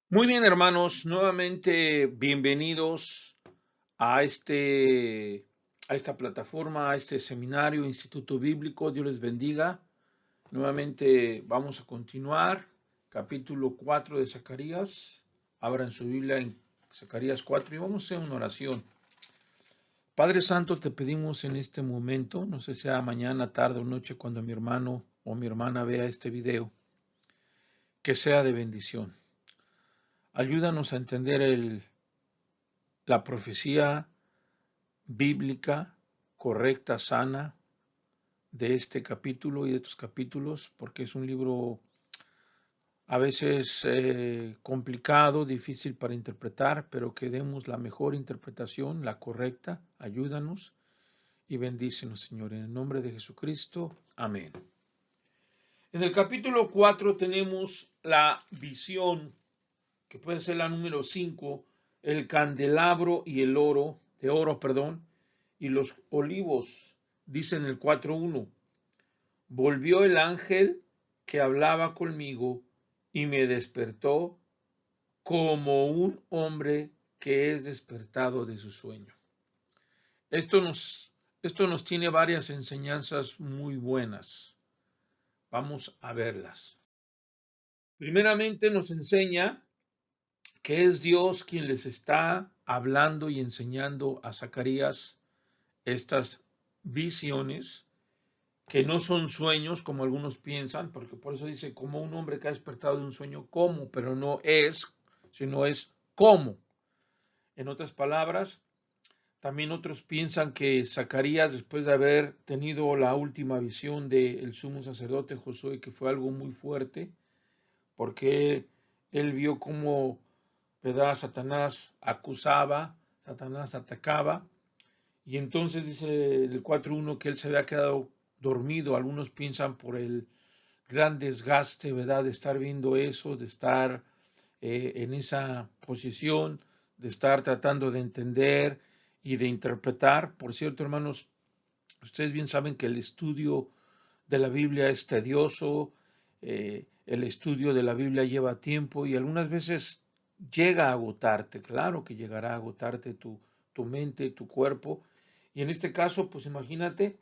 Muy bien, hermanos, nuevamente bienvenidos a a esta plataforma, a este seminario, Instituto Bíblico. Dios les bendiga. Nuevamente vamos a continuar, capítulo 4 de Zacarías. Abran su Biblia en Zacarías 4 y vamos a hacer una oración. Padre Santo, te pedimos en este momento, no sé si sea mañana, tarde o noche, cuando mi hermano o mi hermana vea este video, que sea de bendición. Ayúdanos a entender la profecía bíblica correcta, sana, de este capítulo y de estos capítulos, porque es un libro a veces complicado, difícil para interpretar, pero que demos la mejor interpretación, la correcta. Ayúdanos y bendícenos, Señor, en el nombre de Jesucristo. Amén. En el capítulo 4 tenemos la visión, que puede ser la número 5, el candelabro y el oro, de oro, perdón, y los olivos. Dice en el 4:1, volvió el ángel que hablaba conmigo y me despertó como un hombre que es despertado de su sueño. Esto nos, esto nos tiene varias enseñanzas muy buenas. Vamos a verlas. Primeramente nos enseña que es Dios quien les está hablando y enseñando a Zacarías estas visiones, que no son sueños como algunos piensan, porque por eso dice como un hombre que ha despertado de un sueño, como, pero no es, sino es como. En otras palabras, también otros piensan que Zacarías, después de haber tenido la última visión del sumo sacerdote Josué, que fue algo muy fuerte, porque él vio cómo Satanás acusaba, Satanás atacaba, y entonces dice el 4:1 que él se había quedado dormido. Algunos piensan por el gran desgaste, ¿verdad? De estar viendo eso, de estar en esa posición, de estar tratando de entender y de interpretar. Por cierto, hermanos, ustedes bien saben que el estudio de la Biblia es tedioso, el estudio de la Biblia lleva tiempo y algunas veces llega a agotarte, claro que llegará a agotarte tu mente, tu cuerpo. Y en este caso, pues imagínate,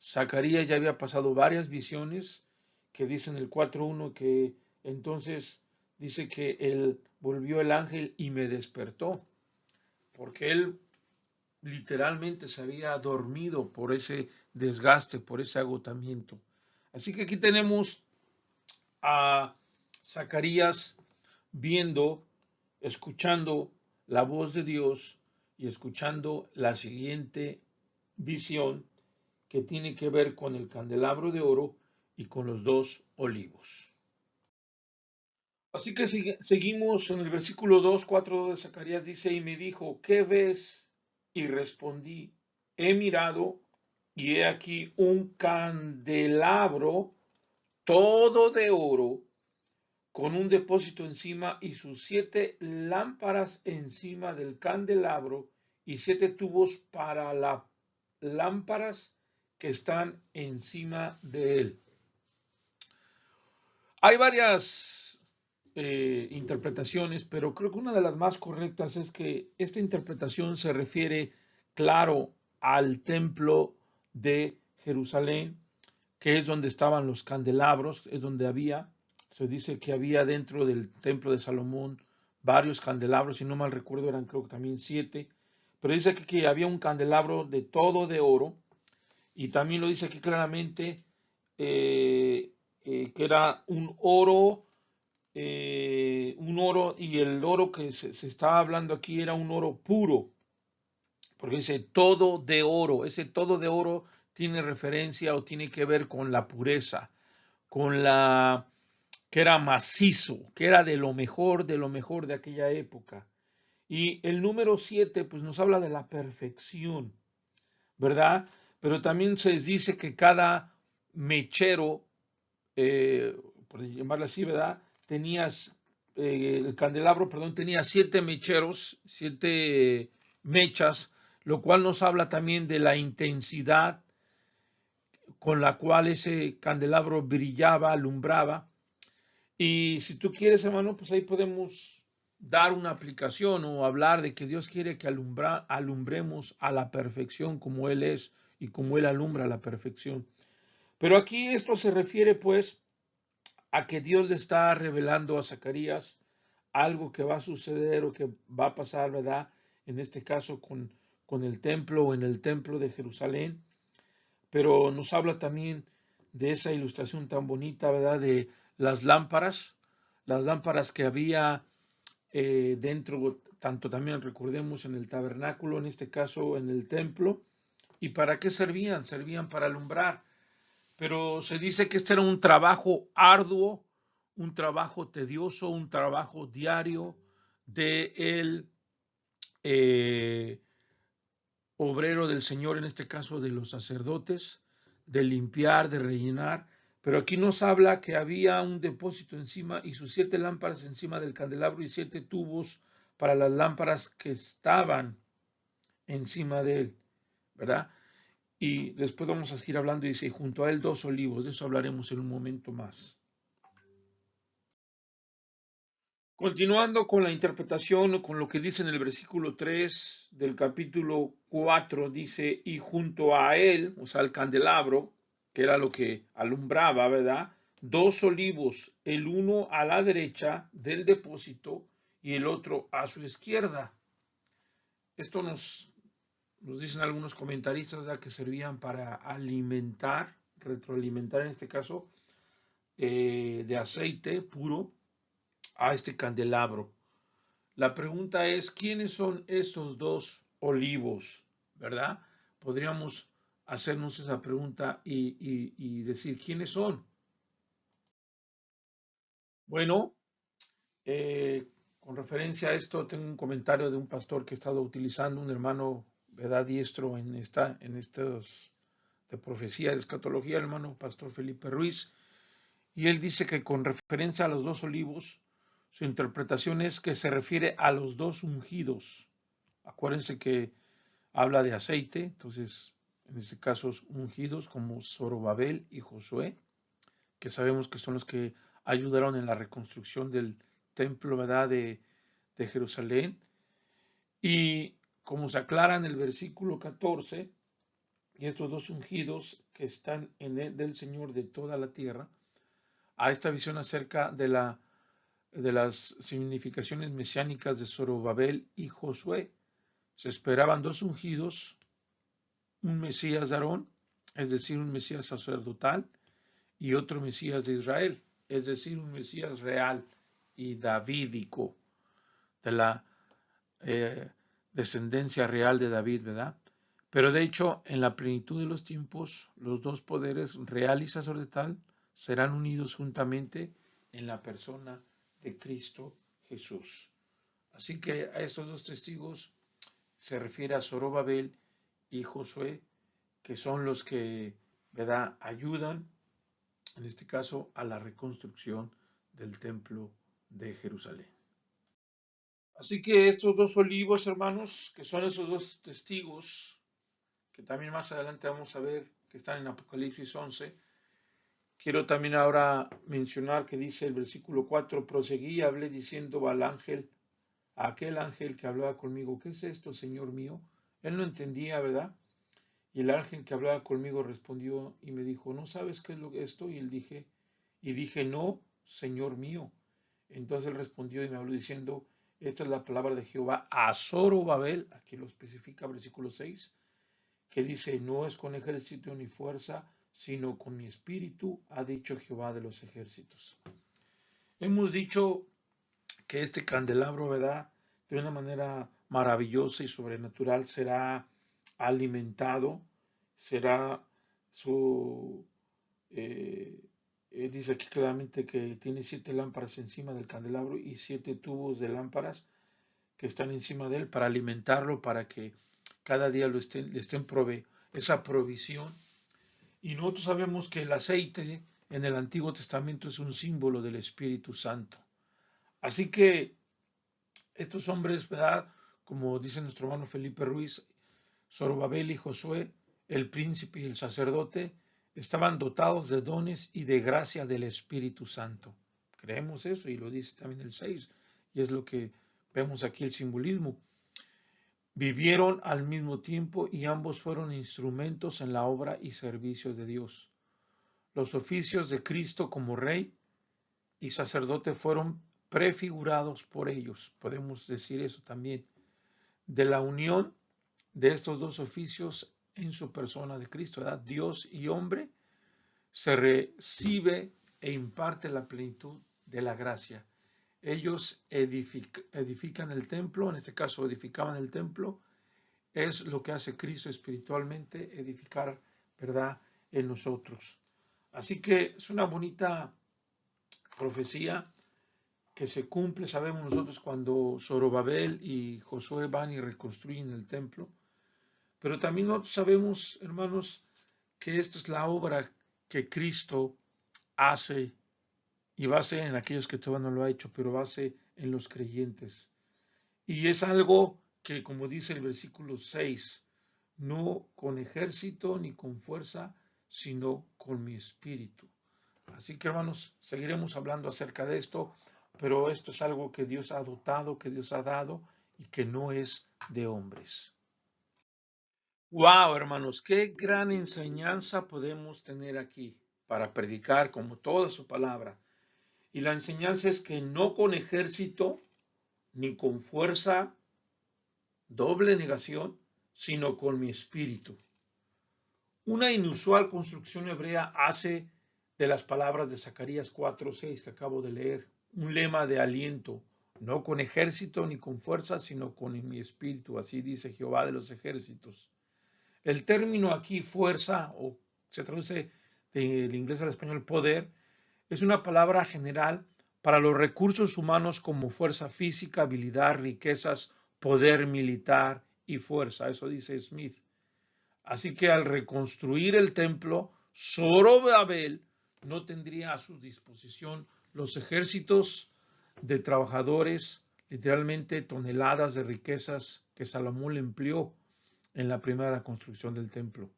Zacarías ya había pasado varias visiones que dicen el 4:1 que entonces dice que él volvió el ángel y me despertó, porque él literalmente se había dormido por ese desgaste, por ese agotamiento. Así que aquí tenemos a Zacarías viendo, escuchando la voz de Dios y escuchando la siguiente visión que tiene que ver con el candelabro de oro y con los dos olivos. Así que seguimos en el versículo 2:4 de Zacarías, dice, y me dijo, ¿qué ves? Y respondí, he mirado y he aquí un candelabro todo de oro con un depósito encima y sus 7 lámparas encima del candelabro y 7 tubos para las lámparas que están encima de él. Hay varias interpretaciones, pero creo que una de las más correctas es que esta interpretación se refiere, claro, al templo de Jerusalén, que es donde estaban los candelabros, es donde había, se dice que había dentro del templo de Salomón varios candelabros, si no mal recuerdo eran creo que también 7, pero dice aquí que había un candelabro de todo de oro, y también lo dice aquí claramente eh, que era un oro, y el oro que se estaba hablando aquí era un oro puro, porque dice todo de oro. Ese todo de oro tiene referencia o tiene que ver con la pureza, con la que era macizo, que era de lo mejor de aquella época. Y el número 7 pues nos habla de la perfección, ¿verdad? Pero también se dice que cada mechero, por llamarlo así, ¿verdad? El candelabro, perdón, tenía 7 mecheros, 7 mechas, lo cual nos habla también de la intensidad con la cual ese candelabro brillaba, alumbraba. Y si tú quieres, hermano, pues ahí podemos dar una aplicación o hablar de que Dios quiere que alumbremos a la perfección como Él es y como Él alumbra a la perfección. Pero aquí esto se refiere pues a que Dios le está revelando a Zacarías algo que va a suceder o que va a pasar, ¿verdad? En este caso con el templo o en el templo de Jerusalén. Pero nos habla también de esa ilustración tan bonita, ¿verdad? De las lámparas que había dentro, tanto también recordemos en el tabernáculo, en este caso en el templo. ¿Y para qué servían? Servían para alumbrar. Pero se dice que este era un trabajo arduo, un trabajo tedioso, un trabajo diario de el obrero del Señor, en este caso de los sacerdotes, de limpiar, de rellenar. Pero aquí nos habla que había un depósito encima y sus 7 lámparas encima del candelabro y 7 tubos para las lámparas que estaban encima de él, ¿verdad? Y después vamos a seguir hablando y dice, junto a él 2 olivos, de eso hablaremos en un momento más. Continuando con la interpretación o con lo que dice en el versículo 3 del capítulo 4, dice, y junto a él, o sea, el candelabro, que era lo que alumbraba, ¿verdad? 2 olivos, el uno a la derecha del depósito y el otro a su izquierda. Esto nos dicen algunos comentaristas, ¿verdad? Que servían para alimentar, retroalimentar en este caso, de aceite puro a este candelabro. La pregunta es, ¿quiénes son estos 2 olivos? ¿Verdad? Podríamos hacernos esa pregunta y decir, ¿quiénes son? Bueno, con referencia a esto, tengo un comentario de un pastor que he estado utilizando, un hermano, ¿verdad? Diestro en estos de profecía, de escatología, el hermano pastor Felipe Ruiz, y él dice que con referencia a los 2 olivos, su interpretación es que se refiere a los 2 ungidos. Acuérdense que habla de aceite, entonces en este caso ungidos como Zorobabel y Josué, que sabemos que son los que ayudaron en la reconstrucción del templo, ¿verdad? De Jerusalén. Y como se aclara en el versículo 14, y estos 2 ungidos que están en el del Señor de toda la tierra, a esta visión acerca de las significaciones mesiánicas de Zorobabel y Josué. Se esperaban 2 ungidos, un Mesías de Aarón, es decir, un Mesías sacerdotal, y otro Mesías de Israel, es decir, un Mesías real y davídico, de la descendencia real de David, ¿verdad? Pero de hecho, en la plenitud de los tiempos, los 2 poderes, real y sacerdotal, serán unidos juntamente en la persona de Cristo Jesús. Así que a estos 2 testigos se refiere a Zorobabel y Josué, que son los que, ¿verdad?, ayudan, en este caso, a la reconstrucción del templo de Jerusalén. Así que estos 2 olivos, hermanos, que son esos 2 testigos, que también más adelante vamos a ver que están en Apocalipsis 11, quiero también ahora mencionar que dice el versículo 4, proseguí y hablé diciendo al ángel, a aquel ángel que hablaba conmigo, ¿qué es esto, Señor mío? Él no entendía, ¿verdad? Y el ángel que hablaba conmigo respondió y me dijo, ¿no sabes qué es esto? Y dije, no, Señor mío. Entonces él respondió y me habló diciendo, esta es la palabra de Jehová a Zorobabel, aquí lo especifica versículo 6, que dice, no es con ejército ni fuerza, sino con mi espíritu, ha dicho Jehová de los ejércitos. Hemos dicho que este candelabro, ¿verdad?, de una manera maravillosa y sobrenatural será alimentado, será su... dice aquí claramente que tiene 7 lámparas encima del candelabro y 7 tubos de lámparas que están encima de él para alimentarlo, para que cada día le estén esa provisión. Y nosotros sabemos que el aceite en el Antiguo Testamento es un símbolo del Espíritu Santo. Así que estos hombres, ¿verdad?, como dice nuestro hermano Felipe Ruiz, Zorobabel y Josué, el príncipe y el sacerdote, estaban dotados de dones y de gracia del Espíritu Santo. Creemos eso y lo dice también el 6, y es lo que Vemos aquí el simbolismo. Vivieron al mismo tiempo y ambos fueron instrumentos en la obra y servicio de Dios. Los oficios de Cristo como Rey y sacerdote fueron prefigurados por ellos. Podemos decir eso también. De la unión de estos dos oficios en su persona de Cristo, ¿verdad? Dios y hombre, se recibe e imparte la plenitud de la gracia. Ellos edifican el templo, en este caso edificaban el templo, es lo que hace Cristo espiritualmente, edificar, ¿verdad?, en nosotros. Así que es una bonita profecía que se cumple, sabemos nosotros, cuando Zorobabel y Josué van y reconstruyen el templo, pero también nosotros sabemos, hermanos, que esta es la obra que Cristo hace, y va a ser en aquellos que todavía no lo ha hecho, pero va a ser en los creyentes. Y es algo que, como dice el versículo 6, no con ejército ni con fuerza, sino con mi espíritu. Así que, hermanos, seguiremos hablando acerca de esto, pero esto es algo que Dios ha dotado, que Dios ha dado y que no es de hombres. Wow, hermanos, qué gran enseñanza podemos tener aquí para predicar como toda su palabra. Y la enseñanza es que no con ejército ni con fuerza, doble negación, sino con mi espíritu. Una inusual construcción hebrea hace de las palabras de Zacarías 4:6 que acabo de leer un lema de aliento, no con ejército ni con fuerza, sino con mi espíritu, así dice Jehová de los ejércitos. El término aquí fuerza, o se traduce del inglés al español poder, es una palabra general para los recursos humanos como fuerza física, habilidad, riquezas, poder militar y fuerza. Eso dice Smith. Así que al reconstruir el templo, Zorobabel no tendría a su disposición los ejércitos de trabajadores, literalmente toneladas de riquezas que Salomón empleó en la primera construcción del templo.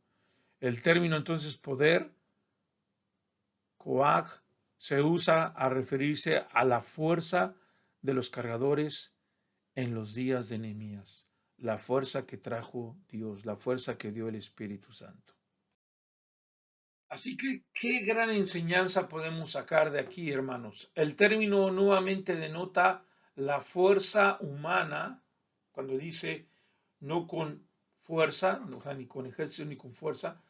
El término entonces poder, Coag, se usa a referirse a la fuerza de los cargadores en los días de Nehemías, la fuerza que trajo Dios, la fuerza que dio el Espíritu Santo. Así que, ¿qué gran enseñanza podemos sacar de aquí, hermanos? El término nuevamente denota la fuerza humana, cuando dice no con fuerza, ni con ejército ni con fuerza,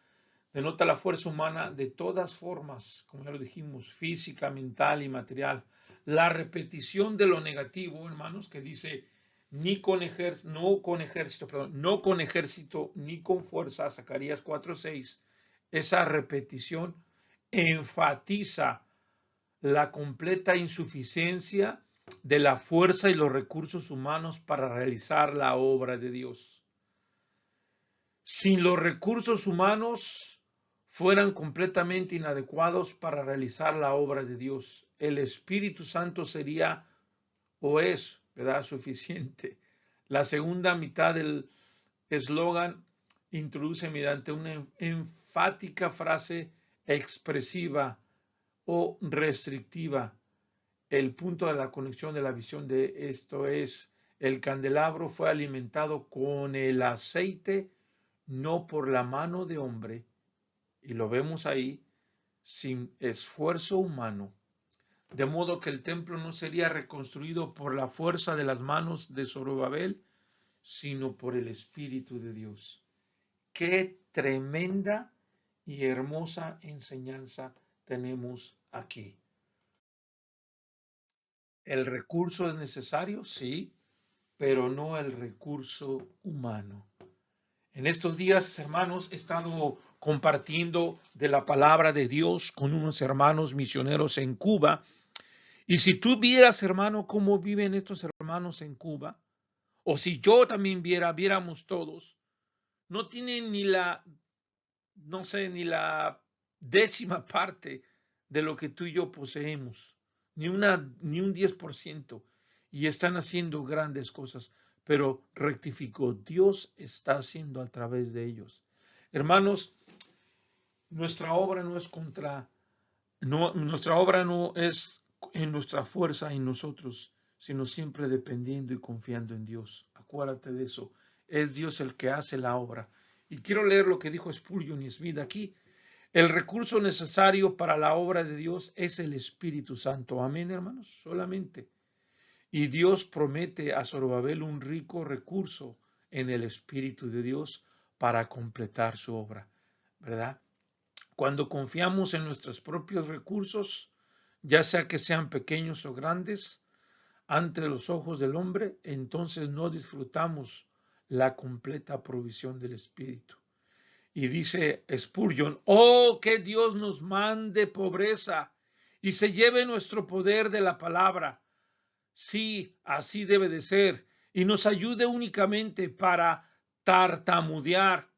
denota la fuerza humana de todas formas, como ya lo dijimos, física, mental y material. La repetición de lo negativo, hermanos, que dice no con ejército ni con fuerza, Zacarías 4:6, esa repetición enfatiza la completa insuficiencia de la fuerza y los recursos humanos para realizar la obra de Dios. Si los recursos humanos fueran completamente inadecuados para realizar la obra de Dios, el Espíritu Santo sería o es, ¿verdad?, suficiente. La segunda mitad del eslogan introduce mediante una enfática frase expresiva o restrictiva el punto de la conexión de la visión de esto es: el candelabro fue alimentado con el aceite, no por la mano de hombre, y lo vemos ahí, sin esfuerzo humano. De modo que el templo no sería reconstruido por la fuerza de las manos de Zorobabel, sino por el Espíritu de Dios. Qué tremenda y hermosa enseñanza tenemos aquí. ¿El recurso es necesario? Sí, pero no el recurso humano. En estos días, hermanos, he estado compartiendo de la palabra de Dios con unos hermanos misioneros en Cuba. Y si tú vieras, hermano, cómo viven estos hermanos en Cuba, o si yo también viéramos todos, no tienen ni la, no sé, ni la décima parte de lo que tú y yo poseemos, ni un 10%, y están haciendo grandes cosas, pero rectificó, Dios está haciendo a través de ellos. Hermanos, nuestra obra no es nuestra obra no es en nuestra fuerza en nosotros, sino siempre dependiendo y confiando en Dios. Acuérdate de eso. Es Dios el que hace la obra. Y quiero leer lo que dijo Spurgeon y Smith aquí. El recurso necesario para la obra de Dios es el Espíritu Santo. Amén, hermanos, solamente. Y Dios promete a Zorobabel un rico recurso en el Espíritu de Dios para completar su obra, ¿verdad? Cuando confiamos en nuestros propios recursos, ya sea que sean pequeños o grandes, ante los ojos del hombre, entonces no disfrutamos la completa provisión del Espíritu. Y dice Spurgeon, oh, que Dios nos mande pobreza y se lleve nuestro poder de la palabra. Sí, así debe de ser. Y nos ayude únicamente para tartamudear,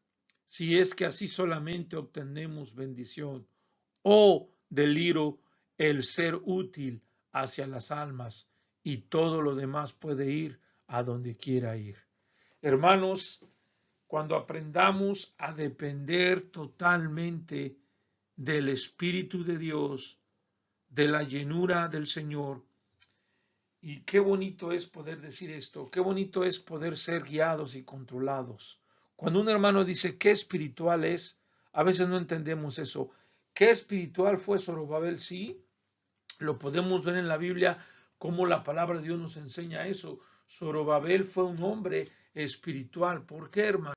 si es que así solamente obtenemos bendición. Oh, deliro el ser útil hacia las almas y todo lo demás puede ir a donde quiera ir. Hermanos, cuando aprendamos a depender totalmente del Espíritu de Dios, de la llenura del Señor, y qué bonito es poder decir esto, qué bonito es poder ser guiados y controlados. Cuando un hermano dice qué espiritual es, a veces no entendemos eso. ¿Qué espiritual fue Zorobabel? Sí, lo podemos ver en la Biblia, cómo la palabra de Dios nos enseña eso. Zorobabel fue un hombre espiritual. ¿Por qué, hermano?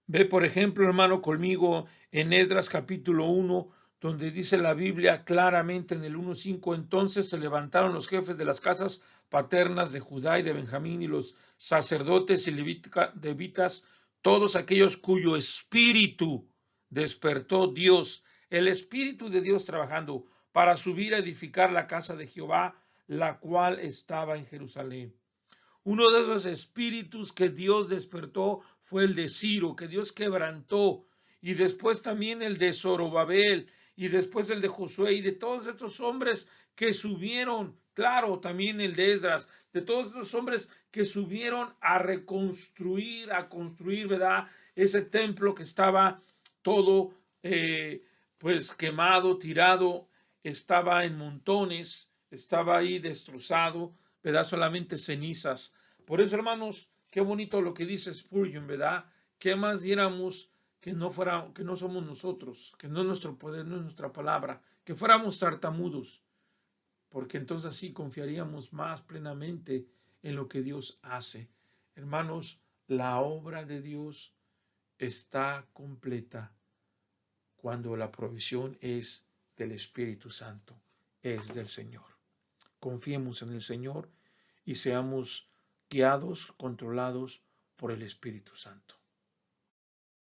Ve, por ejemplo, hermano, conmigo en Esdras capítulo 1, donde dice la Biblia claramente en el 1:5, entonces se levantaron los jefes de las casas paternas de Judá y de Benjamín y los sacerdotes y levitas, todos aquellos cuyo espíritu despertó Dios, el espíritu de Dios trabajando para subir a edificar la casa de Jehová, la cual estaba en Jerusalén. Uno de esos espíritus que Dios despertó fue el de Ciro, que Dios quebrantó, y después también el de Zorobabel, y después el de Josué, y de todos estos hombres que subieron, claro, también el de Esdras, de todos estos hombres que subieron a reconstruir, a construir, ¿verdad? Ese templo que estaba todo, pues quemado, tirado, estaba en montones, estaba ahí destrozado, ¿verdad? Solamente cenizas. Por eso, hermanos, qué bonito lo que dice Spurgeon, ¿verdad? ¿Qué más diéramos que no somos nosotros, que no es nuestro poder, no es nuestra palabra, que fuéramos tartamudos? Porque entonces así confiaríamos más plenamente en lo que Dios hace. Hermanos, la obra de Dios está completa cuando la provisión es del Espíritu Santo, es del Señor. Confiemos en el Señor y seamos guiados, controlados por el Espíritu Santo.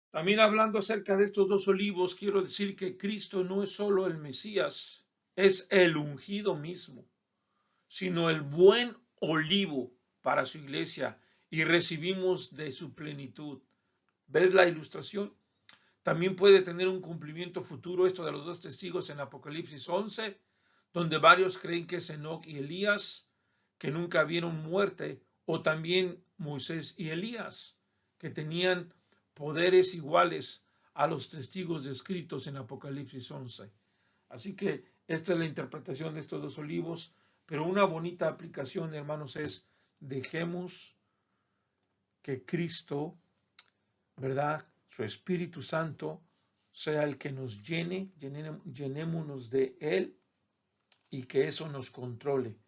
También hablando acerca de estos dos olivos, quiero decir que Cristo no es solo el Mesías, es el ungido mismo, sino el buen olivo para su iglesia y recibimos de su plenitud. ¿Ves la ilustración? También puede tener un cumplimiento futuro esto de los dos testigos en Apocalipsis 11, donde varios creen que es Enoc y Elías, que nunca vieron muerte, o también Moisés y Elías, que tenían poderes iguales a los testigos descritos en Apocalipsis 11. Así que esta es la interpretación de estos dos olivos, pero una bonita aplicación, hermanos, es dejemos que Cristo, ¿verdad? Su Espíritu Santo sea el que nos llenémonos de Él y que eso nos controle.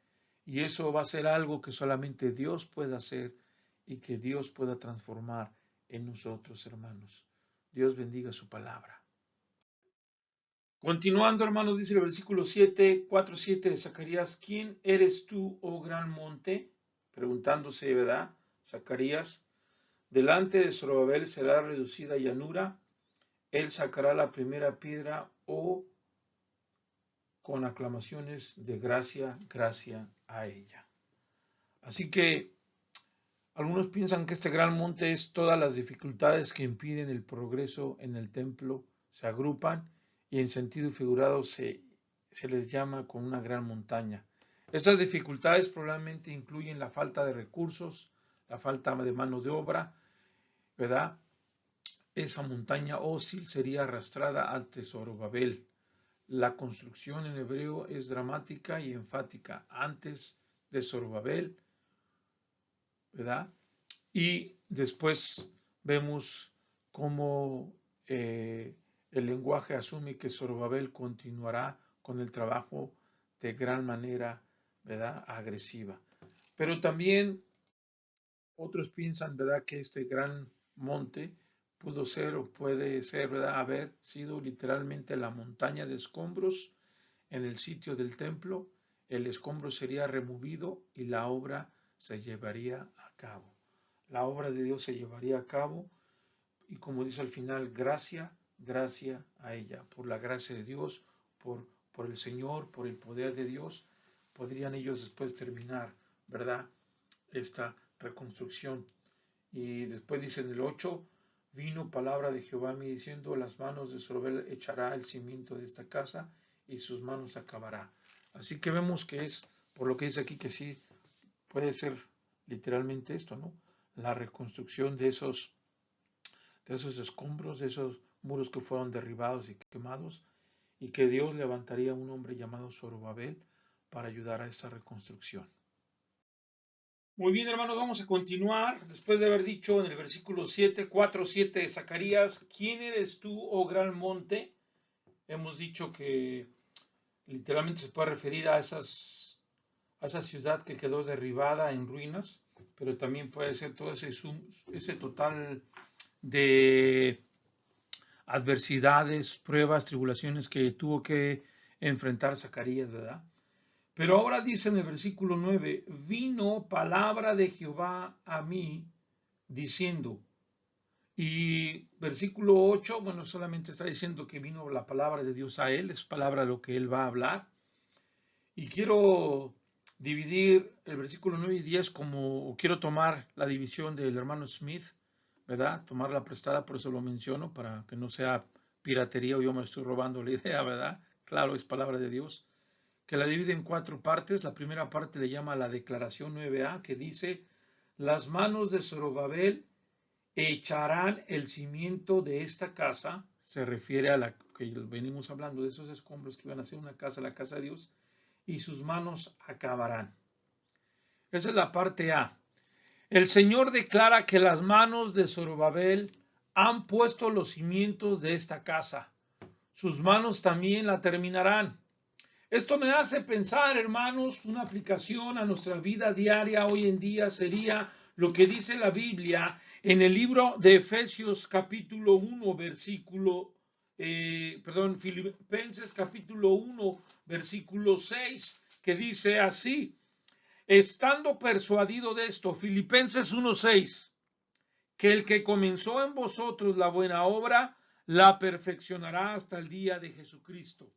Y eso va a ser algo que solamente Dios puede hacer y que Dios pueda transformar en nosotros, hermanos. Dios bendiga su palabra. Continuando, hermanos, dice el versículo 7, 4:7 de Zacarías, ¿quién eres tú, oh gran monte? Preguntándose, ¿verdad? Zacarías, delante de Zorobabel será reducida llanura, él sacará la primera piedra, o con aclamaciones de gracia, gracia a ella. Así que algunos piensan que este gran monte es todas las dificultades que impiden el progreso en el templo, se agrupan y en sentido figurado se les llama con una gran montaña. Estas dificultades probablemente incluyen la falta de recursos, la falta de mano de obra, ¿verdad? Esa montaña ósil sería arrastrada al tesoro Babel. La construcción en hebreo es dramática y enfática. Antes de Zorobabel, ¿verdad? Y después vemos cómo el lenguaje asume que Zorobabel continuará con el trabajo de gran manera, ¿verdad? Agresiva. Pero también otros piensan, ¿verdad?, que este gran monte pudo ser o puede ser, ¿verdad?, haber sido literalmente la montaña de escombros en el sitio del templo. El escombro sería removido y la obra se llevaría a cabo. La obra de Dios se llevaría a cabo y, como dice al final, gracia a ella. Por la gracia de Dios, por el Señor, por el poder de Dios, podrían ellos después terminar, ¿verdad?, esta reconstrucción. Y después dice en el 8, vino palabra de Jehová a mí diciendo, las manos de Zorobabel echará el cimiento de esta casa y sus manos acabará. Así que vemos que es, por lo que dice aquí, que sí puede ser literalmente esto, ¿no? La reconstrucción de esos escombros, de esos muros que fueron derribados y quemados, y que Dios levantaría a un hombre llamado Zorobabel para ayudar a esa reconstrucción. Muy bien, hermanos, vamos a continuar. Después de haber dicho en el versículo 7, 4, 7 de Zacarías, ¿quién eres tú, oh gran monte? Hemos dicho que literalmente se puede referir a esa ciudad que quedó derribada en ruinas, pero también puede ser todo ese total de adversidades, pruebas, tribulaciones que tuvo que enfrentar Zacarías, ¿verdad? Pero ahora dice en el versículo 9, vino palabra de Jehová a mí diciendo, y versículo 8, bueno, solamente está diciendo que vino la palabra de Dios a él, es palabra lo que él va a hablar. Y quiero dividir el versículo 9 y 10 como, quiero tomar la división del hermano Smith, ¿verdad? Tomarla prestada, por eso lo menciono, para que no sea piratería o yo me estoy robando la idea, ¿verdad? Claro, es palabra de Dios. Que la divide en 4 partes. La primera parte le llama la declaración 9a, que dice, las manos de Zorobabel echarán el cimiento de esta casa. Se refiere a la que venimos hablando, de esos escombros que iban a ser una casa, la casa de Dios, y sus manos acabarán. Esa es la parte A. El Señor declara que las manos de Zorobabel han puesto los cimientos de esta casa. Sus manos también la terminarán. Esto me hace pensar, hermanos, una aplicación a nuestra vida diaria hoy en día sería lo que dice la Biblia en el libro de Efesios capítulo 1, Filipenses capítulo 1, versículo 6, que dice así, estando persuadido de esto, Filipenses 1, 6, que el que comenzó en vosotros la buena obra, la perfeccionará hasta el día de Jesucristo.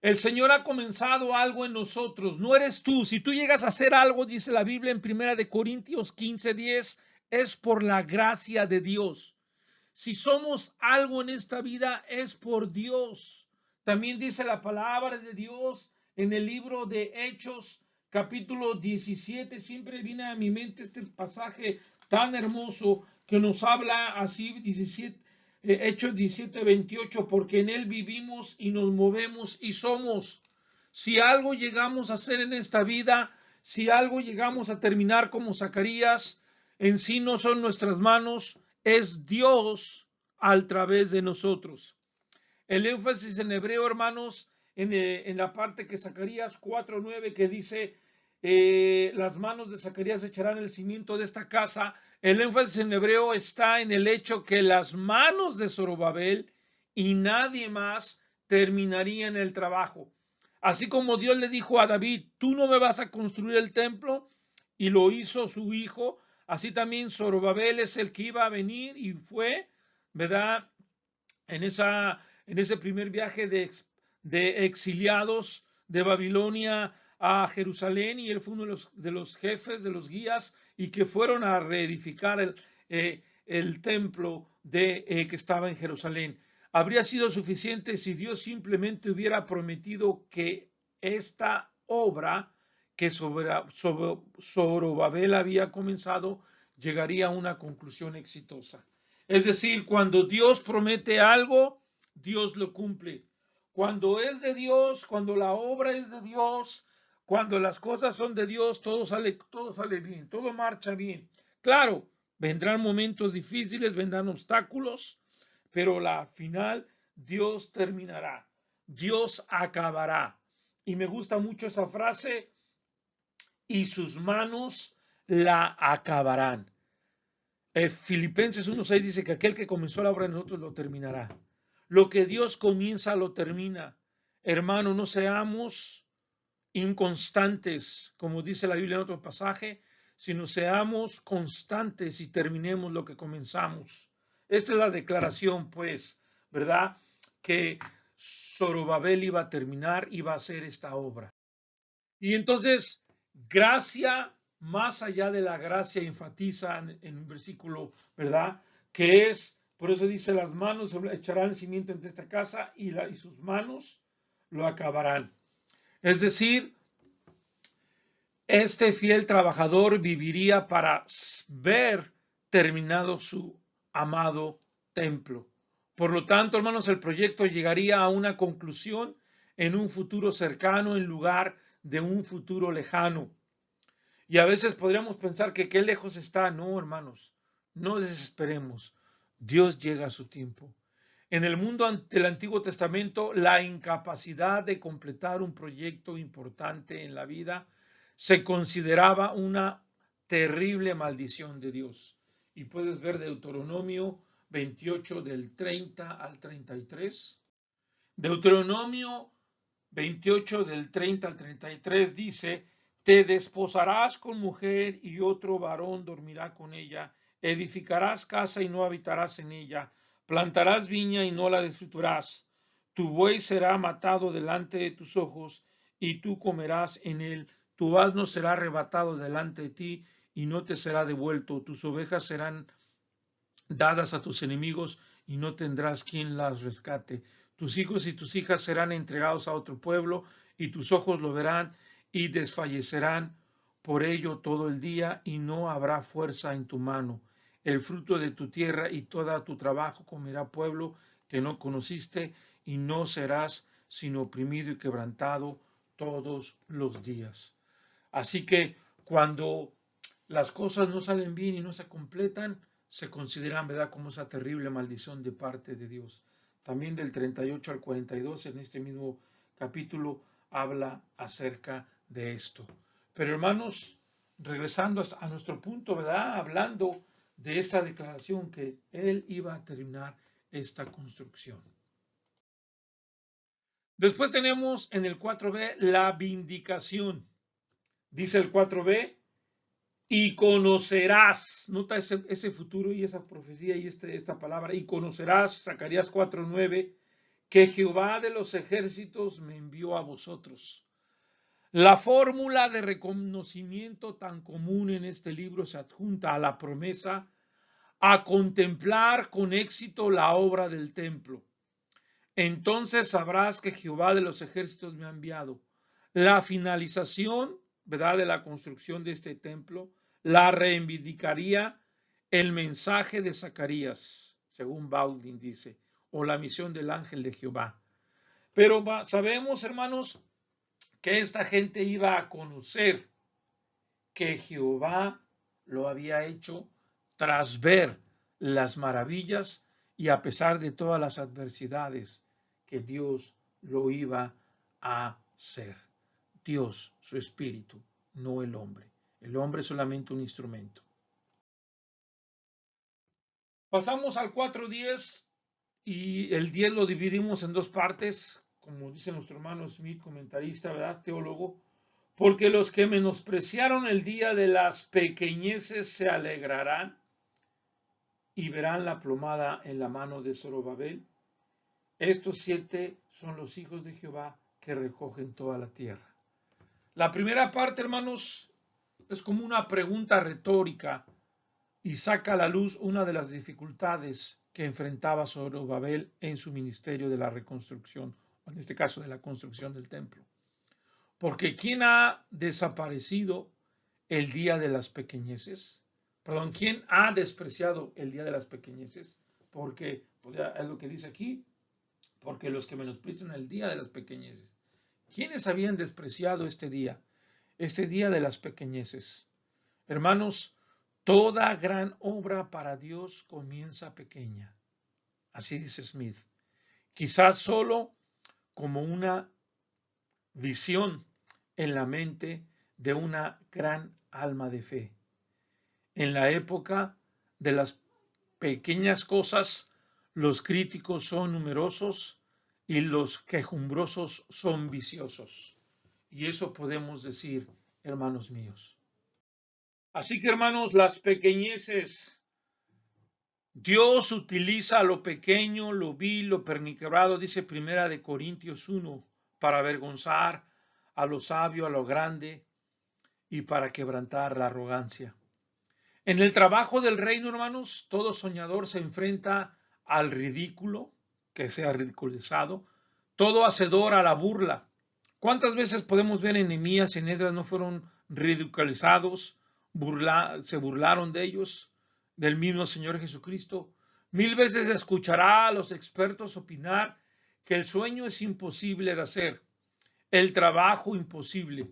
El Señor ha comenzado algo en nosotros, no eres tú. Si tú llegas a hacer algo, dice la Biblia en 1 Corintios 15:10, es por la gracia de Dios. Si somos algo en esta vida, es por Dios. También dice la palabra de Dios en el libro de Hechos, capítulo 17. Siempre viene a mi mente este pasaje tan hermoso que nos habla así, 17. Hechos 17:28, porque en él vivimos y nos movemos y somos. Si algo llegamos a hacer en esta vida, si algo llegamos a terminar como Zacarías, en sí no son nuestras manos, es Dios a través de nosotros. El énfasis en hebreo, hermanos, en la parte que Zacarías 4:9, que dice, las manos de Zacarías echarán el cimiento de esta casa. El énfasis en hebreo está en el hecho que las manos de Zorobabel y nadie más terminarían el trabajo. Así como Dios le dijo a David, tú no me vas a construir el templo, y lo hizo su hijo, así también Zorobabel es el que iba a venir y fue, ¿verdad? En ese primer viaje de exiliados de Babilonia a Jerusalén, y él fue uno de los jefes, de los guías, y que fueron a reedificar el templo que estaba en Jerusalén. Habría sido suficiente si Dios simplemente hubiera prometido que esta obra que Zorobabel había comenzado llegaría a una conclusión exitosa. Es decir, cuando Dios promete algo, Dios lo cumple. Cuando es de Dios, cuando la obra es de Dios, Cuando las cosas son de Dios, todo sale bien, todo marcha bien. Claro, vendrán momentos difíciles, vendrán obstáculos, pero al final Dios terminará, Dios acabará. Y me gusta mucho esa frase, y sus manos la acabarán. Filipenses 1:6 dice que aquel que comenzó la obra en nosotros lo terminará. Lo que Dios comienza lo termina. Hermano, no seamos inconstantes, como dice la Biblia en otro pasaje, sino seamos constantes y terminemos lo que comenzamos. Esta es la declaración, pues, ¿verdad? Que Zorobabel iba a terminar, iba a hacer esta obra. Y entonces, gracia, más allá de la gracia, enfatiza en un versículo, ¿verdad? Que es, por eso dice, las manos echarán el cimiento entre esta casa y sus manos lo acabarán. Es decir, este fiel trabajador viviría para ver terminado su amado templo. Por lo tanto, hermanos, el proyecto llegaría a una conclusión en un futuro cercano en lugar de un futuro lejano. Y a veces podríamos pensar que qué lejos está. No, hermanos, no desesperemos. Dios llega a su tiempo. En el mundo del Antiguo Testamento, la incapacidad de completar un proyecto importante en la vida se consideraba una terrible maldición de Dios. Y puedes ver Deuteronomio 28 del 30 al 33. Deuteronomio 28 del 30 al 33 dice, te desposarás con mujer y otro varón dormirá con ella, edificarás casa y no habitarás en ella, plantarás viña y no la disfrutarás, tu buey será matado delante de tus ojos y tú comerás en él, tu asno será arrebatado delante de ti y no te será devuelto, tus ovejas serán dadas a tus enemigos y no tendrás quien las rescate. Tus hijos y tus hijas serán entregados a otro pueblo y tus ojos lo verán y desfallecerán por ello todo el día y no habrá fuerza en tu mano. El fruto de tu tierra y todo tu trabajo comerá pueblo que no conociste y no serás sino oprimido y quebrantado todos los días. Así que cuando las cosas no salen bien y no se completan, se consideran, ¿verdad?, como esa terrible maldición de parte de Dios. También del 38 al 42, en este mismo capítulo, habla acerca de esto. Pero hermanos, regresando a nuestro punto, ¿verdad?, hablando de esta declaración que él iba a terminar esta construcción. Después tenemos en el 4b la vindicación. Dice el 4b, y conocerás, nota ese futuro y esa profecía y esta palabra, y conocerás, Zacarías 4:9, que Jehová de los ejércitos me envió a vosotros. La fórmula de reconocimiento tan común en este libro se adjunta a la promesa a contemplar con éxito la obra del templo. Entonces sabrás que Jehová de los ejércitos me ha enviado. La finalización, ¿verdad?, de la construcción de este templo la reivindicaría el mensaje de Zacarías, según Baldwin dice, o la misión del ángel de Jehová. Pero sabemos, hermanos, que esta gente iba a conocer que Jehová lo había hecho tras ver las maravillas y a pesar de todas las adversidades que Dios lo iba a hacer. Dios, su espíritu, no el hombre. El hombre es solamente un instrumento. Pasamos al 4:10 y el 10 lo dividimos en dos partes, como dice nuestro hermano Smith, comentarista, ¿verdad?, teólogo. Porque los que menospreciaron el día de las pequeñeces se alegrarán y verán la plomada en la mano de Zorobabel. Estos 7 son los hijos de Jehová que recogen toda la tierra. La primera parte, hermanos, es como una pregunta retórica y saca a la luz una de las dificultades que enfrentaba Zorobabel en su ministerio de la reconstrucción, o en este caso de la construcción del templo. Porque ¿quién ha desaparecido el día de las pequeñeces? Perdón, ¿quién ha despreciado el día de las pequeñeces? Porque, pues ya es lo que dice aquí, porque los que menosprecian el día de las pequeñeces. ¿Quiénes habían despreciado este día? este día de las pequeñeces. Hermanos, toda gran obra para Dios comienza pequeña. Así dice Smith. Quizás solo como una visión en la mente de una gran alma de fe. En la época de las pequeñas cosas, los críticos son numerosos y los quejumbrosos son viciosos. Y eso podemos decir, hermanos míos. Así que, hermanos, las pequeñeces, Dios utiliza lo pequeño, lo vil, lo perniquebrado, dice Primera de Corintios 1, para avergonzar a lo sabio, a lo grande y para quebrantar la arrogancia. En el trabajo del reino, hermanos, todo soñador se enfrenta al ridículo, que sea ridiculizado, todo hacedor a la burla. ¿Cuántas veces podemos ver en Nehemías y en Esdras no fueron ridiculizados, se burlaron de ellos, del mismo Señor Jesucristo? 1000 veces escuchará a los expertos opinar que el sueño es imposible de hacer, el trabajo imposible.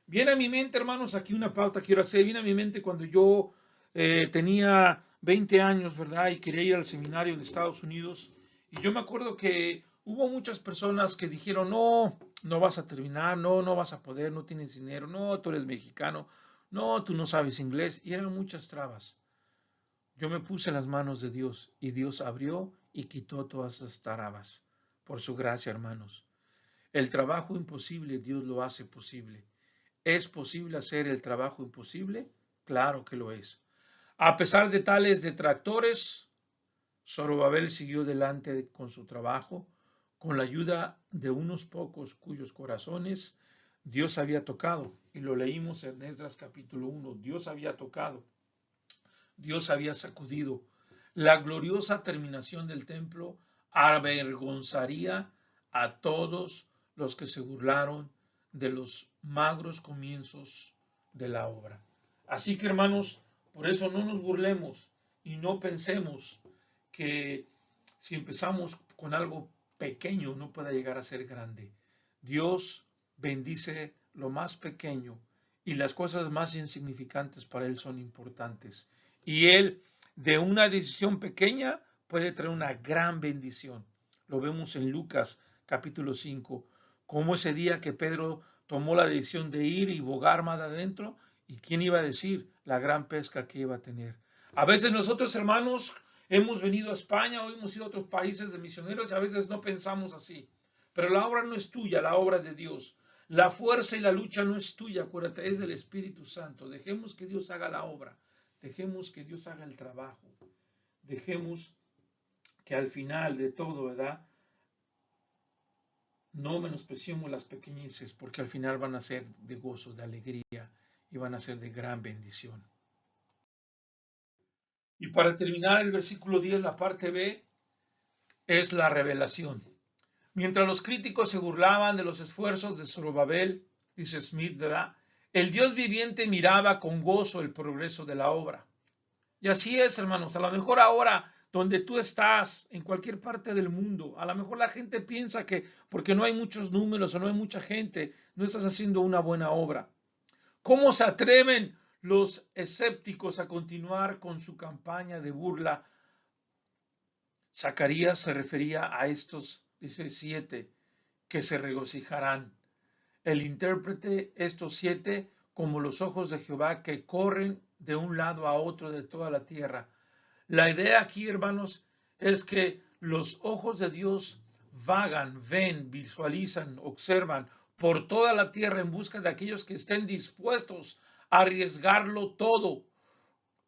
Viene a mi mente, hermanos, aquí una pauta quiero hacer, viene a mi mente cuando yo tenía 20 años, ¿verdad? Y quería ir al seminario de Estados Unidos. Y yo me acuerdo que hubo muchas personas que dijeron, no, no vas a terminar, no, no vas a poder, no tienes dinero, no, tú eres mexicano, no, tú no sabes inglés. Y eran muchas trabas. Yo me puse en las manos de Dios y Dios abrió y quitó todas esas trabas. Por su gracia, hermanos. El trabajo imposible, Dios lo hace posible. ¿Es posible hacer el trabajo imposible? Claro que lo es. A pesar de tales detractores, Zorobabel siguió adelante con su trabajo, con la ayuda de unos pocos cuyos corazones Dios había tocado. Y lo leímos en Esdras capítulo 1. Dios había tocado, Dios había sacudido. La gloriosa terminación del templo avergonzaría a todos los que se burlaron de los magros comienzos de la obra. Así que, hermanos, por eso no nos burlemos y no pensemos que si empezamos con algo pequeño no pueda llegar a ser grande. Dios bendice lo más pequeño y las cosas más insignificantes para Él son importantes. Y Él, de una decisión pequeña, puede traer una gran bendición. Lo vemos en Lucas capítulo 5, como ese día que Pedro tomó la decisión de ir y bogar más adentro, y quién iba a decir la gran pesca que iba a tener. A veces nosotros, hermanos, hemos venido a España o hemos ido a otros países de misioneros y a veces no pensamos así. Pero la obra no es tuya, la obra de Dios. La fuerza y la lucha no es tuya, acuérdate, es del Espíritu Santo. Dejemos que Dios haga la obra. Dejemos que Dios haga el trabajo. Dejemos que al final de todo, ¿verdad? No menospreciemos las pequeñeces, porque al final van a ser de gozo, de alegría y van a ser de gran bendición. Y para terminar el versículo 10, la parte B, es la revelación. Mientras los críticos se burlaban de los esfuerzos de Zorobabel, dice Smith, ¿verdad? El Dios viviente miraba con gozo el progreso de la obra. Y así es, hermanos, a lo mejor ahora donde tú estás, en cualquier parte del mundo, a lo mejor la gente piensa que porque no hay muchos números o no hay mucha gente, no estás haciendo una buena obra. ¿Cómo se atreven los escépticos a continuar con su campaña de burla? Zacarías se refería a estos, dice 7, que se regocijarán. El intérprete estos 7 como los ojos de Jehová que corren de un lado a otro de toda la tierra. La idea aquí, hermanos, es que los ojos de Dios vagan, ven, visualizan, observan por toda la tierra en busca de aquellos que estén dispuestos a arriesgarlo todo,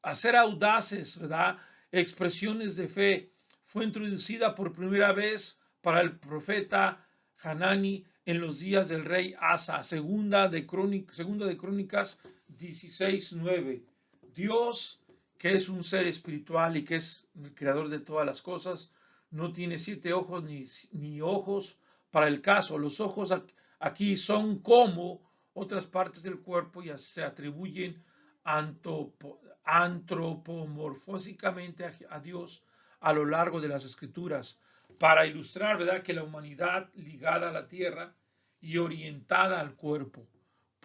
a ser audaces, ¿verdad? Expresiones de fe. Fue introducida por primera vez para el profeta Hanani en los días del rey Asa, segunda de Crónicas 16:9. Dios, que es un ser espiritual y que es el creador de todas las cosas, no tiene 7 ojos ni ojos para el caso. Los ojos aquí son como otras partes del cuerpo y se atribuyen antropomorfósicamente a Dios a lo largo de las escrituras para ilustrar, ¿verdad?, que la humanidad ligada a la tierra y orientada al cuerpo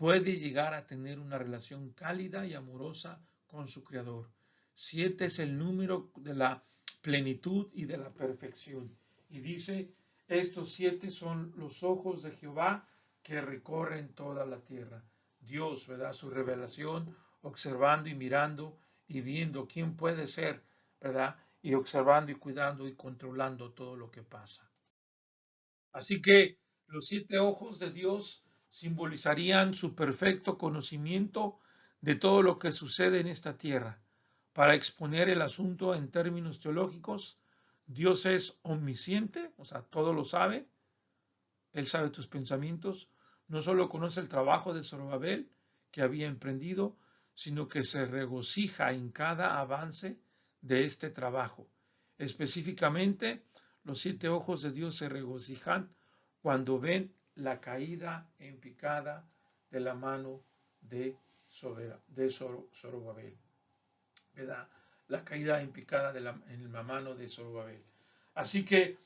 puede llegar a tener una relación cálida y amorosa con su Creador. 7 es el número de la plenitud y de la perfección. Y dice, estos 7 son los ojos de Jehová que recorren toda la tierra. Dios, ¿verdad? Su revelación, observando y mirando y viendo quién puede ser, ¿verdad? Y observando y cuidando y controlando todo lo que pasa. Así que los 7 ojos de Dios simbolizarían su perfecto conocimiento de todo lo que sucede en esta tierra. Para exponer el asunto en términos teológicos, Dios es omnisciente, o sea, todo lo sabe. Él sabe tus pensamientos. No solo conoce el trabajo de Zorobabel que había emprendido, sino que se regocija en cada avance de este trabajo. Específicamente, los 7 ojos de Dios se regocijan cuando ven la caída en picada de la mano de Zorobabel. ¿Verdad? La caída en picada en la mano de Zorobabel. Así que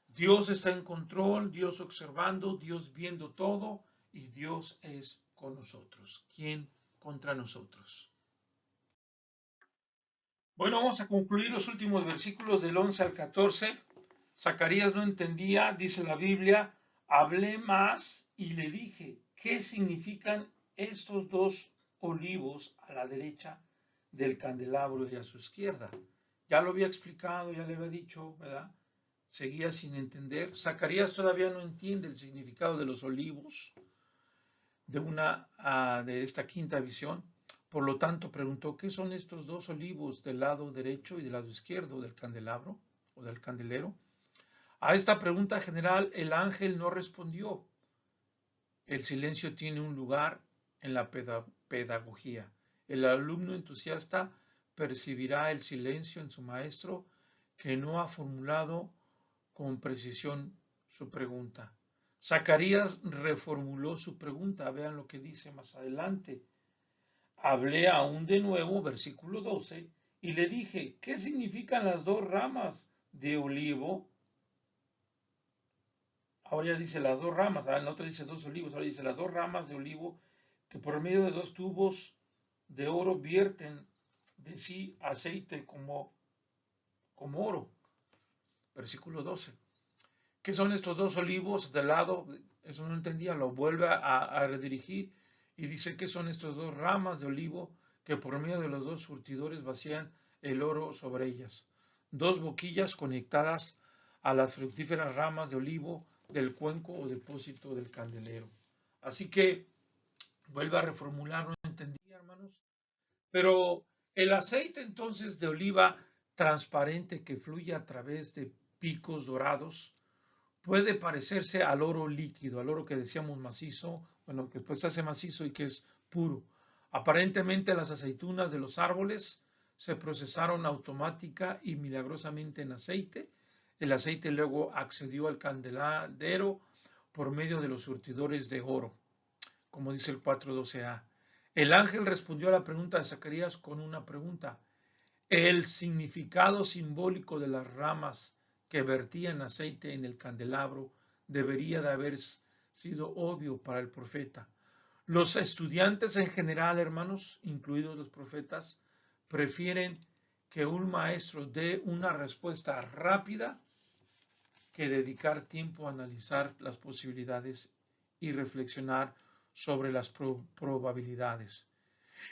Dios está en control, Dios observando, Dios viendo todo y Dios es con nosotros. ¿Quién contra nosotros? Bueno, vamos a concluir los últimos versículos del 11 al 14. Zacarías no entendía, dice la Biblia, hablé más y le dije, ¿qué significan estos dos olivos a la derecha del candelabro y a su izquierda? Ya lo había explicado, ya le había dicho, ¿verdad? Seguía sin entender. Zacarías todavía no entiende el significado de los olivos de esta quinta visión. Por lo tanto, preguntó, ¿qué son estos dos olivos del lado derecho y del lado izquierdo del candelabro o del candelero? A esta pregunta general el ángel no respondió. El silencio tiene un lugar en la pedagogía. El alumno entusiasta percibirá el silencio en su maestro que no ha formulado con precisión su pregunta. Zacarías reformuló su pregunta. Vean lo que dice más adelante. Hablé aún de nuevo, versículo 12, y le dije, ¿qué significan las dos ramas de olivo? Ahora ya dice las dos ramas, en la otra dice dos olivos, ahora dice las dos ramas de olivo que por medio de dos tubos de oro vierten de sí aceite como oro. Versículo 12. ¿Qué son estos dos olivos del lado? Eso no entendía, lo vuelve a redirigir y dice que son estos dos ramas de olivo que por medio de los dos surtidores vacían el oro sobre ellas. Dos boquillas conectadas a las fructíferas ramas de olivo del cuenco o depósito del candelero. Así que vuelve a reformular, no entendía, hermanos. Pero el aceite entonces de oliva transparente que fluye a través de picos dorados puede parecerse al oro líquido, al oro que decíamos macizo, bueno, que después se hace macizo y que es puro. Aparentemente las aceitunas de los árboles se procesaron automática y milagrosamente en aceite. El aceite luego accedió al candelero por medio de los surtidores de oro, como dice el 4.12a. El ángel respondió a la pregunta de Zacarías con una pregunta. El significado simbólico de las ramas que vertían aceite en el candelabro debería de haber sido obvio para el profeta. Los estudiantes en general, hermanos, incluidos los profetas, prefieren que un maestro dé una respuesta rápida que dedicar tiempo a analizar las posibilidades y reflexionar sobre las probabilidades.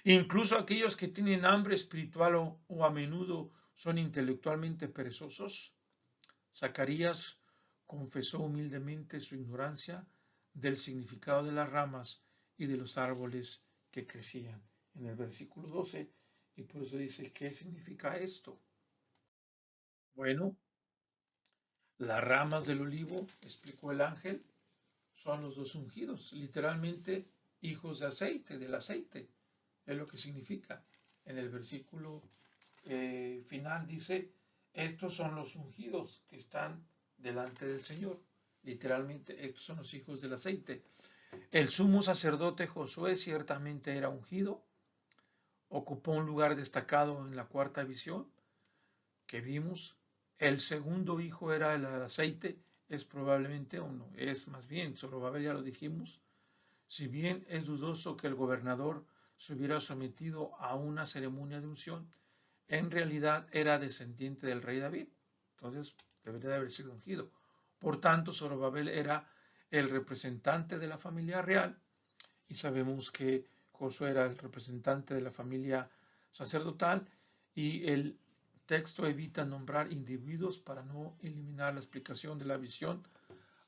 Incluso aquellos que tienen hambre espiritual o a menudo son intelectualmente perezosos. Zacarías confesó humildemente su ignorancia del significado de las ramas y de los árboles que crecían. En el versículo 12, y por eso dice, ¿qué significa esto? Bueno, las ramas del olivo, explicó el ángel, son los dos ungidos, literalmente hijos de aceite, del aceite. Es lo que significa. En el versículo final dice, estos son los ungidos que están delante del Señor. Literalmente, estos son los hijos del aceite. El sumo sacerdote Josué ciertamente era ungido, ocupó un lugar destacado en la cuarta visión que vimos. El segundo hijo era el aceite, es probablemente, o no, es más bien, Zorobabel ya lo dijimos, Si bien es dudoso que el gobernador se hubiera sometido a una ceremonia de unción, en realidad era descendiente del rey David. Entonces debería de haber sido ungido. Por tanto, Zorobabel era el representante de la familia real y sabemos que Josué era el representante de la familia sacerdotal y el texto evita nombrar individuos para no eliminar la explicación de la visión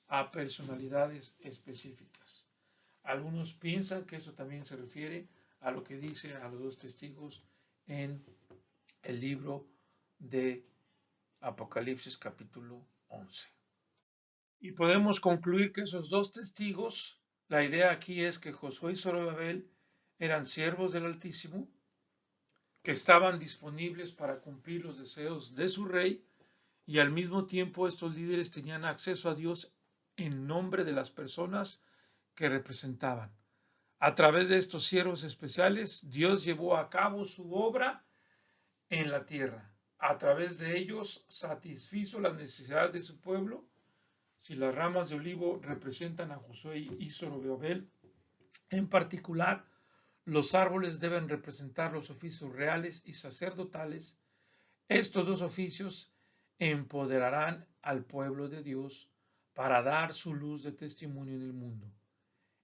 a personalidades específicas. Algunos piensan que eso también se refiere a lo que dice a los dos testigos en el libro de Apocalipsis capítulo 11. Y podemos concluir que esos dos testigos, la idea aquí es que Josué y Zorobabel eran siervos del Altísimo, que estaban disponibles para cumplir los deseos de su rey, y al mismo tiempo estos líderes tenían acceso a Dios en nombre de las personas que representaban. A través de estos siervos especiales, Dios llevó a cabo su obra en la tierra. A través de ellos satisfizo las necesidades de su pueblo. Si las ramas de olivo representan a Josué y Zorobabel, en particular, los árboles deben representar los oficios reales y sacerdotales. Estos dos oficios empoderarán al pueblo de Dios para dar su luz de testimonio en el mundo.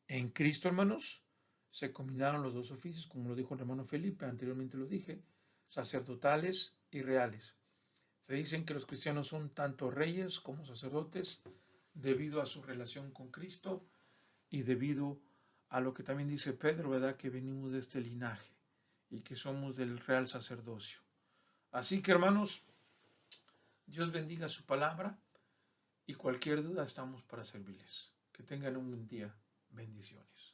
En Cristo, hermanos, se combinaron los dos oficios, como lo dijo el hermano Felipe, anteriormente lo dije, sacerdotales y reales. Se dicen que los cristianos son tanto reyes como sacerdotes debido a su relación con Cristo y debido a lo que también dice Pedro, ¿verdad? Que venimos de este linaje y que somos del real sacerdocio. Así que, hermanos, Dios bendiga su palabra y cualquier duda estamos para servirles. Que tengan un buen día. Bendiciones.